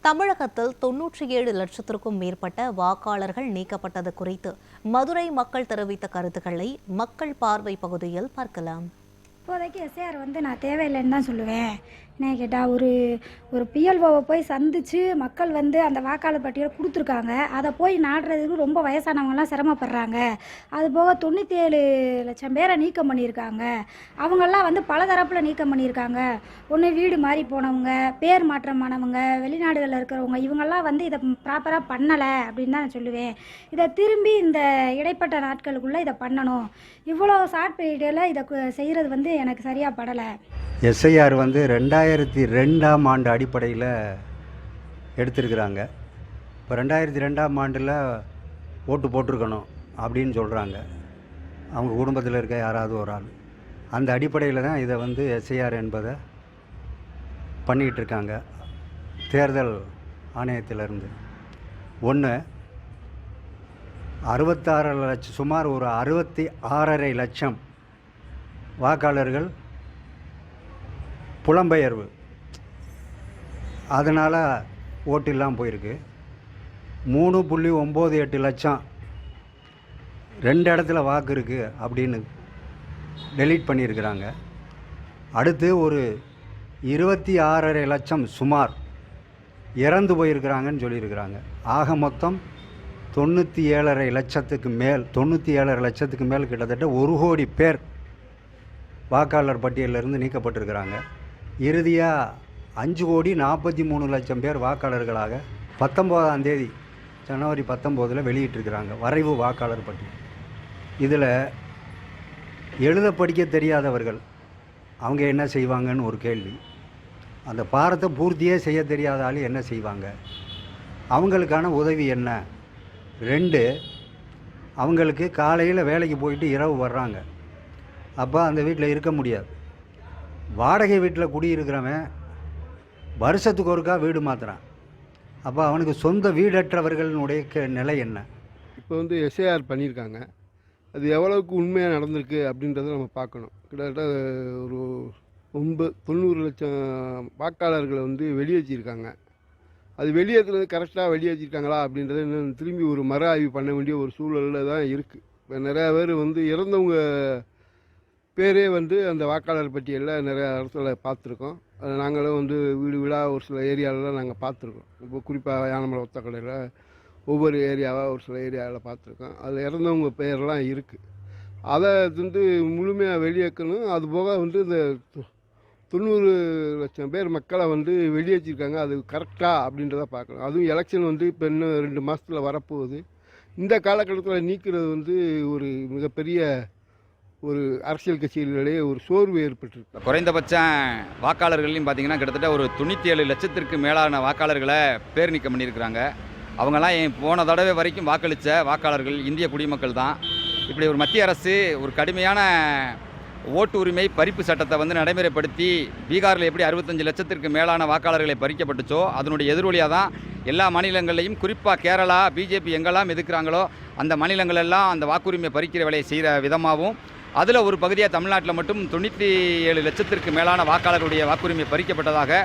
தமிழகத்தில் 97 லட்சத்திற்கும் மேற்பட்ட வாக்காளர்கள் நீக்கப்பட்டது குறித்து மதுரை மக்கள் தெரிவித்த கருத்துக்களை மக்கள் பார்வை பகுதியில் பார்க்கலாம். இப்போதைக்கு எஸ்ஏஆர் நான் தேவையில்லைன்னு தான் சொல்லுவேன். என்ன கேட்டால் ஒரு பிஎல்ஓவை போய் சந்தித்து மக்கள் அந்த வாக்காளர் பட்டியலை கொடுத்துருக்காங்க. அதை போய் நாடுறதுக்கு ரொம்ப வயசானவங்கலாம் சிரமப்படுறாங்க. அது போக 97 லட்சம் பேரை நீக்கம் பண்ணியிருக்காங்க. அவங்கெல்லாம் பல தரப்பில் நீக்கம் பண்ணியிருக்காங்க. ஒன்று வீடு மாறி போனவங்க, பேர் மாற்றமானவங்க, வெளிநாடுகளில் இருக்கிறவங்க, இவங்கெல்லாம் இதை ப்ராப்பராக பண்ணலை அப்படின்னு தான் நான் சொல்லுவேன். இதை திரும்பி இந்த இடைப்பட்ட நாட்களுக்குள்ளே இதை பண்ணணும். இவ்வளோ ஷார்ட் பீரியடில் இதை செய்கிறது எனக்கு சரியாக படலை. எஸ்ஐஆர் 2002ஆம் ஆண்டு அடிப்படையில் எடுத்திருக்கிறாங்க. இப்போ 2002ஆம் ஆண்டில் ஓட்டு போட்டிருக்கணும் அப்படின்னு சொல்கிறாங்க. அவங்க குடும்பத்தில் இருக்க யாராவது ஒரு ஆள் அந்த அடிப்படையில் தான் இதை எஸ்ஐஆர் என்பதை பண்ணிக்கிட்டு இருக்காங்க. தேர்தல் ஆணையத்திலிருந்து ஒன்று 66 லட்சம், சுமார் ஒரு 66.5 லட்சம் வாக்காளர்கள் புலம்பெயர்வு, அதனால் ஓட்டெல்லாம் போயிருக்கு. 3.98 லட்சம் 2 இடத்துல வாக்கு இருக்குது அப்படின்னு டெலீட் பண்ணியிருக்கிறாங்க. அடுத்து ஒரு 26.5 லட்சம் சுமார் இறந்து போயிருக்கிறாங்கன்னு சொல்லியிருக்கிறாங்க. ஆக மொத்தம் 97.5 லட்சத்துக்கு மேல் கிட்டத்தட்ட 1 கோடி பேர் வாக்காளர் பட்டியலிருந்து நீக்கப்பட்டிருக்கிறாங்க. இறுதியாக 5.43 கோடி பேர் வாக்காளர்களாக 19ஆம் தேதி ஜனவரி 19 வெளியிட்டிருக்கிறாங்க வரைவு வாக்காளர் பட்டியல். இதில் எழுத படிக்க தெரியாதவர்கள் அவங்க என்ன செய்வாங்கன்னு ஒரு கேள்வி. அந்த பாரத்தை பூர்த்தியே செய்ய தெரியாத ஆள் என்ன செய்வாங்க? அவங்களுக்கான உதவி என்ன? 2, அவங்களுக்கு காலையில் வேலைக்கு போயிட்டு இரவு வர்றாங்க. அப்போ அந்த வீட்டில் இருக்க முடியாது. வாடகை வீட்டில் குடியிருக்கிறவன் வருஷத்துக்கு ஒருக்கா வீடு மாற்றுறான். அப்போ அவனுக்கு சொந்த வீடற்றவர்களுடைய நிலை என்ன? இப்போ எஸ்ஏஆர் பண்ணியிருக்காங்க. அது எவ்வளவுக்கு உண்மையாக நடந்திருக்கு அப்படின்றத நம்ம பார்க்கணும். கிட்டத்தட்ட ஒரு 90 லட்சம் வாக்காளர்களை வெளியேற்றிருக்காங்க. அது வெளியேற்றுறது கரெக்டாக வெளியேற்றிருக்காங்களா அப்படின்றத இன்னும் திரும்பி ஒரு மறு ஆய்வு பண்ண வேண்டிய ஒரு சூழலில் தான் இருக்குது. இப்போ நிறையா பேர் இறந்தவங்க பேரே அந்த வாக்காளர் பட்டியலில் நிறையா இடத்துல பார்த்துருக்கோம். அது நாங்களும் வீடு வீடாக ஒரு சில ஏரியாவிலலாம் நாங்கள் பார்த்துருக்கோம். இப்போ குறிப்பாக யானமலை ஒத்தக்கடையில் ஒவ்வொரு ஏரியாவாக ஒரு சில ஏரியாவில் பார்த்துருக்கோம். அதில் இறந்தவங்க பேரெல்லாம் இருக்குது. அதை முழுமையாக வெளியேற்றணும். அதுபோக இந்த 90 லட்சம் பேர் மக்களை வெளியேற்றிருக்காங்க. அது கரெக்டாக அப்படின்றத பார்க்கணும். அதுவும் எலெக்ஷன் இப்போ இன்னும் 2 மாதத்தில் வரப்போகுது. இந்த காலகட்டத்தில் நீக்கிறது ஒரு மிகப்பெரிய ஒரு அரசியல் கட்சிகளிடையே ஒரு சோர்வு ஏற்பட்டிருக்கு. குறைந்தபட்சம் வாக்காளர்களையும் பார்த்திங்கன்னா கிட்டத்தட்ட ஒரு 97 லட்சத்திற்கு மேலான வாக்காளர்களை பேர் நீக்கம் பண்ணியிருக்கிறாங்க. அவங்கெல்லாம் போன தடவை வரைக்கும் வாக்களித்த வாக்காளர்கள் இந்திய குடிமக்கள் தான். இப்படி ஒரு மத்திய அரசு ஒரு கடுமையான ஓட்டு உரிமை பறிப்பு சட்டத்தை நடைமுறைப்படுத்தி பீகாரில் எப்படி 65 லட்சத்திற்கு மேலான வாக்காளர்களை பறிக்கப்பட்டுச்சோ அதனுடைய எதிரொலியாக தான் எல்லா மாநிலங்களையும், குறிப்பாக கேரளா பிஜேபி எங்கெல்லாம் எதிர்க்கிறாங்களோ அந்த மாநிலங்களெல்லாம் அந்த வாக்குரிமை பறிக்கிற வேலையை செய்கிற விதமாகவும், அதில் ஒரு பகுதியாக தமிழ்நாட்டில் மட்டும் 97 லட்சத்திற்கு மேலான வாக்காளர்களுடைய வாக்குரிமை பறிக்கப்பட்டதாக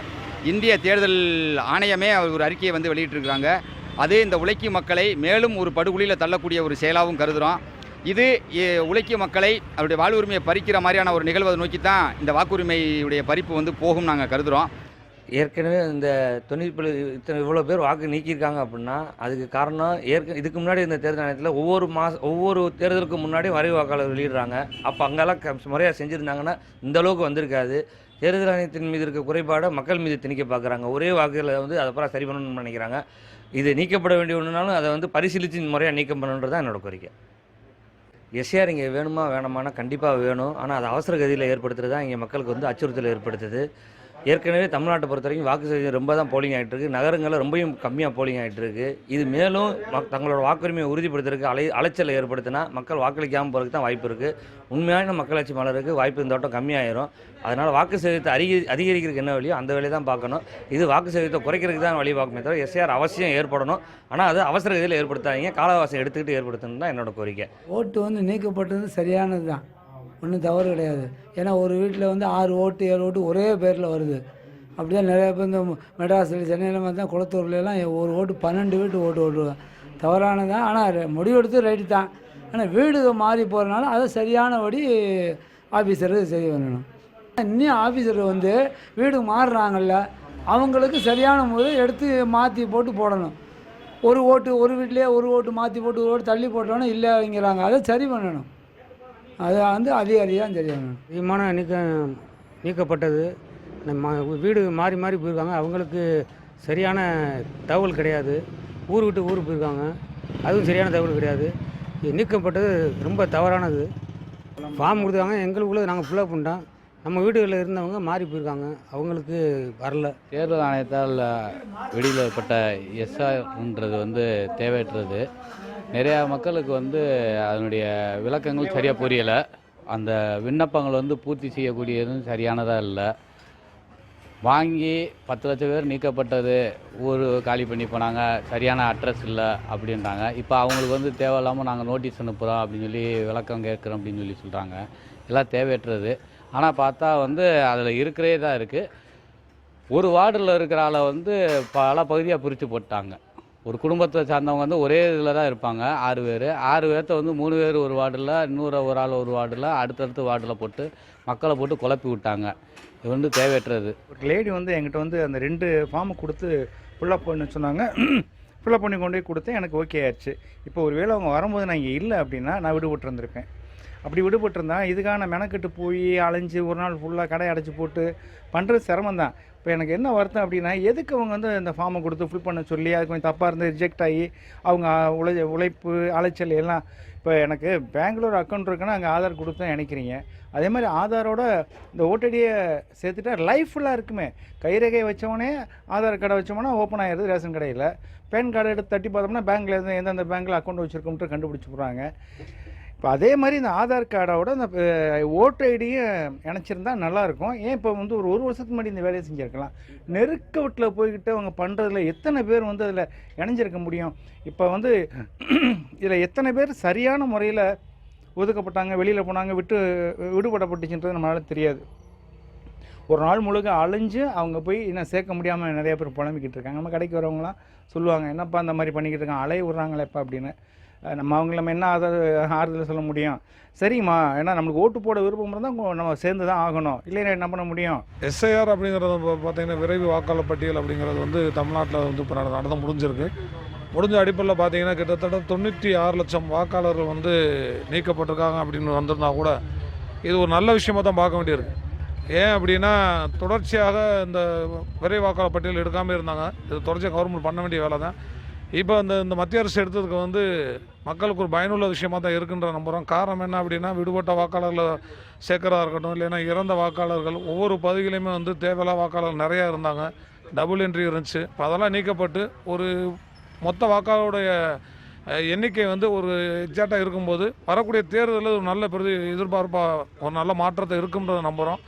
இந்திய தேர்தல் ஆணையமே ஒரு அறிக்கையை வெளியிட்டிருக்கிறாங்க. அது இந்த உழைக்கும் மக்களை மேலும் ஒரு படுகொலியில் தள்ளக்கூடிய ஒரு செயலாகவும் கருதுகிறோம். இது உழைக்கும் மக்களை அவருடைய வாழ்வுரிமையை பறிக்கிற மாதிரியான ஒரு நிகழ்வை நோக்கி தான் இந்த வாக்குரிமையுடைய பறிப்பு போகும் நாங்கள் கருதுகிறோம். ஏற்கனவே இந்த 90 இவ்வளோ பேர் வாக்கு நீக்கியிருக்காங்க அப்படின்னா அதுக்கு காரணம் இதுக்கு முன்னாடி இந்த தேர்தல் ஆணையத்தில் ஒவ்வொரு தேர்தலுக்கு முன்னாடி வரைவு வாக்காளர் வெளியிடுறாங்க. அப்போ அங்கெல்லாம் முறையாக செஞ்சுருந்தாங்கன்னா இந்த அளவுக்கு வந்திருக்காது. தேர்தல் ஆணையத்தின் மீது இருக்க குறைபாடை மக்கள் மீது திணிக்க பார்க்குறாங்க. ஒரே வாக்குகளை அதை அப்புறம் சரி பண்ணணும்னு நினைக்கிறாங்க. இது நீக்கப்பட வேண்டிய ஒன்றுனாலும் அதை பரிசீலித்து முறையாக நீக்கம் பண்ணணுன்றது தான் என்னோட கோரிக்கை. எஸ்ஏஆர் இங்கே வேணுமா வேணாமானா கண்டிப்பாக வேணும். ஆனால் அது அவசர கதியில் ஏற்படுத்துறது தான் இங்கே மக்களுக்கு அச்சுறுத்தல் ஏற்படுத்துது. ஏற்கனவே தமிழ்நாட்டை பொறுத்த வரைக்கும் வாக்கு சதவீதம் ரொம்ப தான் போலிங் ஆகிட்டு இருக்குது. நகரங்களில் ரொம்பவும் கம்மியாக போலிங் ஆகிட்டு இருக்குது. இது மேலும் தங்களோட வாக்குரிமையை உறுதிப்படுத்துறதுக்கு அலைச்சலை ஏற்படுத்தினா மக்கள் வாக்களிக்காமல் போகிறதுக்கு தான் வாய்ப்பு இருக்குது. உண்மையான மக்களாட்சி மலருக்கு வாய்ப்பு இந்த வட்டம் கம்மியாயிரும். அதனால் வாக்கு சதவீதத்தை அதிகரிக்கிறதுக்கு என்ன வழியோ அந்த வேலையை தான் பார்க்கணும். இது வாக்கு சதவீதத்தை குறைக்கிறதுக்கு தான் வழி பார்க்குமே தவிர எஸ்ஏஆர் அவசியம் ஏற்படணும். ஆனால் அது அவசர கதியில் ஏற்படுத்தாதீங்க, காலவாசம் எடுத்துக்கிட்டு ஏற்படுத்தணும் தான் என்னோட கோரிக்கை. ஓட்டு நீக்கப்பட்டது சரியானது தான், ஒன்றும் தவறு கிடையாது. ஏன்னா ஒரு வீட்டில் 6 ஓட்டு 7 ஓட்டு ஒரே பேரில் வருது. அப்படியே நிறையா பேர் இந்த மெட்ராஸில் சென்னையில் மாதிரி தான் குளத்தூர்லாம் ஒரு ஓட்டு 12 வீட்டு ஓட்டு ஓட்டுவாங்க. தவறானதான். ஆனால் முடிவெடுத்து ரைட்டு தான். ஆனால் வீடு மாறி போகிறனால அதை சரியானபடி ஆஃபீஸர் சரி பண்ணணும். இன்னும் ஆஃபீஸர் வந்து வீடு மாறுறாங்கல்ல, அவங்களுக்கு சரியான முறையில் எடுத்து மாற்றி போட்டு போடணும். ஒரு ஓட்டு ஒரு வீட்டிலே ஒரு ஓட்டு மாற்றி போட்டு ஒரு ஓட்டு தள்ளி போட்டோன்னா இல்லைங்கிறாங்க. அதை சரி பண்ணணும். அதை வந்து அதிகாரியாக சரி பண்ணணும். விமானம் நீக்கப்பட்டது. வீடு மாறி மாறி போயிருக்காங்க. அவங்களுக்கு சரியான தகவல் கிடையாது. ஊர் விட்டு ஊர் போயிருக்காங்க, அதுவும் சரியான தகவல் கிடையாது. நீக்கப்பட்டது ரொம்ப தவறானது. ஃபார்ம் கொடுத்தாங்க, எங்களுக்குள்ளே நாங்கள் ஃபில்லப் பண்ணிட்டோம். நம்ம வீடுகளில் இருந்தவங்க மாறி போயிருக்காங்க, அவங்களுக்கு வரல. தேர்தல் ஆணையத்தால் வெளியிடப்பட்ட எஸ்ஆர்ன்றது வந்து தேவையற்றது. நிறையா மக்களுக்கு வந்து அதனுடைய விளக்கங்கள் சரியாக புரியலை. அந்த விண்ணப்பங்கள் வந்து பூர்த்தி செய்யக்கூடியதும் சரியானதாக இல்லை. வாங்கி 10 லட்சம் பேர் நீக்கப்பட்டது, ஊர் காலி பண்ணி போனாங்க, சரியான அட்ரஸ் இல்லை அப்படின்றாங்க. இப்போ அவங்களுக்கு வந்து தேவையில்லாமல் நாங்கள் நோட்டீஸ் அனுப்புகிறோம் அப்படின்னு சொல்லி விளக்கம் கேட்குறோம் அப்படின்னு சொல்லி சொல்கிறாங்க. எல்லாம் தேவையற்றது. ஆனால் பார்த்தா வந்து அதில் இருக்கிறே தான் இருக்குது. ஒரு வார்டில் இருக்கிற ஆளை வந்து பல பகுதியாக பிரித்து போட்டாங்க. ஒரு குடும்பத்தை சார்ந்தவங்க வந்து ஒரே இதில் தான் இருப்பாங்க, 6 பேர். 6 பேர்த்த வந்து 3 பேர் ஒரு வார்டில், இன்னொரு ஒரு ஆள் ஒரு வார்டில், அடுத்தடுத்து வார்டில் போட்டு மக்களை போட்டு குழப்பி விட்டாங்க. இது வந்து தேவையற்றது. ஒரு லேடி வந்து என்கிட்ட வந்து அந்த 2 ஃபார்மை கொடுத்து ஃபில்லப் பண்ண சொன்னாங்க. ஃபில்லப் பண்ணி கொண்டு போய் கொடுத்தேன், எனக்கு ஓகே ஆயிடுச்சு. இப்போ ஒரு வேளை அவங்க வரும்போது நான் இங்கே இல்லை அப்படின்னா நான் விடுபட்டிருந்திருப்பேன். அப்படி விடுபட்டிருந்தா இதுக்காக நான் மெனக்கெட்டு போய் அலைஞ்சு ஒரு நாள் ஃபுல்லாக கடை அடைச்சி போட்டு பண்ணுறது சிரமம் தான். இப்போ எனக்கு என்ன வருத்தம் அப்படின்னா, எதுக்கு அவங்க வந்து இந்த ஃபார்மை கொடுத்து ஃபில் பண்ண சொல்லி அது கொஞ்சம் தப்பாக இருந்து ரிஜெக்ட் ஆகி அவங்க உழைப்பு அலைச்சல் எல்லாம். இப்போ எனக்கு பெங்களூர் அக்கௌண்ட் இருக்குன்னா அங்கே ஆதார் கொடுத்து நினைக்கிறீங்க. அதே மாதிரி ஆதாரோட இந்த ஓட்டடியை சேர்த்துட்டா லைஃப் ஃபுல்லாக இருக்குமே. கைரேகையை வச்சவொடனே ஆதார் கார்டை வச்சோம்னா ஓப்பன் ஆகிடுது ரேஷன் கடையில். பேன் கார்டை எடுத்து தட்டி பார்த்தோம்னா பேங்க்கில் எந்தெந்த பேங்க்கில் அக்கௌண்ட் வச்சுருக்கோம்ட்டு கண்டுபிடிச்சி போடுறாங்க. இப்போ அதே மாதிரி இந்த ஆதார் கார்டோட இந்த ஓட்டு ஐடியும் இணைச்சிருந்தா நல்லாயிருக்கும். ஏன் இப்போ வந்து ஒரு வருஷத்துக்கு முன்னாடி இந்த வேலையை செஞ்சுருக்கலாம். நெருக்க வீட்டில் போய்கிட்டு அவங்க பண்ணுறதுல எத்தனை பேர் வந்து அதில் இணைஞ்சிருக்க முடியும்? இப்போ வந்து இதில் எத்தனை பேர் சரியான முறையில் ஒதுக்கப்பட்டாங்க, வெளியில் போனாங்க, விடுபடப்பட்டுச்சுன்றது நம்மளால் தெரியாது. ஒரு நாள் முழுக்க அலைஞ்சு அவங்க போய் இன்னும் சேர்க்க முடியாமல் நிறைய பேர் புலம்பிக்கிட்டு இருக்காங்க. நம்ம கடைக்கு வரவங்களாம் சொல்லுவாங்க, என்னப்பா இந்த மாதிரி பண்ணிக்கிட்டு இருக்காங்க, அலைய விட்றாங்களேப்பா அப்படின்னு. நம்ம என்ன ஆறுதல் சொல்ல முடியும்? சரிம்மா, ஏன்னா நம்மளுக்கு ஓட்டு போட விருப்பம் இருந்தால் நம்ம சேர்ந்து தான் ஆகணும், இல்லைன்னா என்ன பண்ண முடியும்? எஸ்ஐஆர் அப்படிங்கிறது பார்த்தீங்கன்னா விரைவு வாக்காளர் பட்டியல் அப்படிங்கிறது வந்து தமிழ்நாட்டில் வந்து இப்போ நடந்து முடிஞ்சிருக்கு. முடிஞ்ச அடிப்படையில் பார்த்தீங்கன்னா கிட்டத்தட்ட 96 லட்சம் வாக்காளர்கள் வந்து நீக்கப்பட்டிருக்காங்க அப்படின்னு வந்திருந்தா கூட இது ஒரு நல்ல விஷயமாக தான் பார்க்க வேண்டியிருக்கு. ஏன் அப்படின்னா தொடர்ச்சியாக இந்த விரைவு வாக்காளர் பட்டியல் எடுக்காமல் இருந்தாங்க. இது தொடர்ச்சியாக கவர்மெண்ட் பண்ண வேண்டிய வேலை தான். இப்போ இந்த மத்திய அரசு எடுத்ததுக்கு வந்து மக்களுக்கு ஒரு பயனுள்ள விஷயமாக தான் இருக்குன்ற நம்புகிறோம். காரணம் என்ன அப்படின்னா, விடுபட்ட வாக்காளர்களை சேர்க்கிறதா இருக்கட்டும், இல்லைன்னா இறந்த வாக்காளர்கள் ஒவ்வொரு பகுதியிலையுமே வந்து தேவையில்லா வாக்காளர்கள் நிறையா இருந்தாங்க, டபுள் என்ட்ரி இருந்துச்சு. இப்போ அதெல்லாம் நீக்கப்பட்டு ஒரு மொத்த வாக்காளருடைய எண்ணிக்கை வந்து ஒரு எக்ஸாக்டாக இருக்கும்போது வரக்கூடிய தேர்தலில் ஒரு நல்ல எதிர்பார்ப்பாக ஒரு நல்ல மாற்றத்தை இருக்குன்றதை நம்புகிறோம்.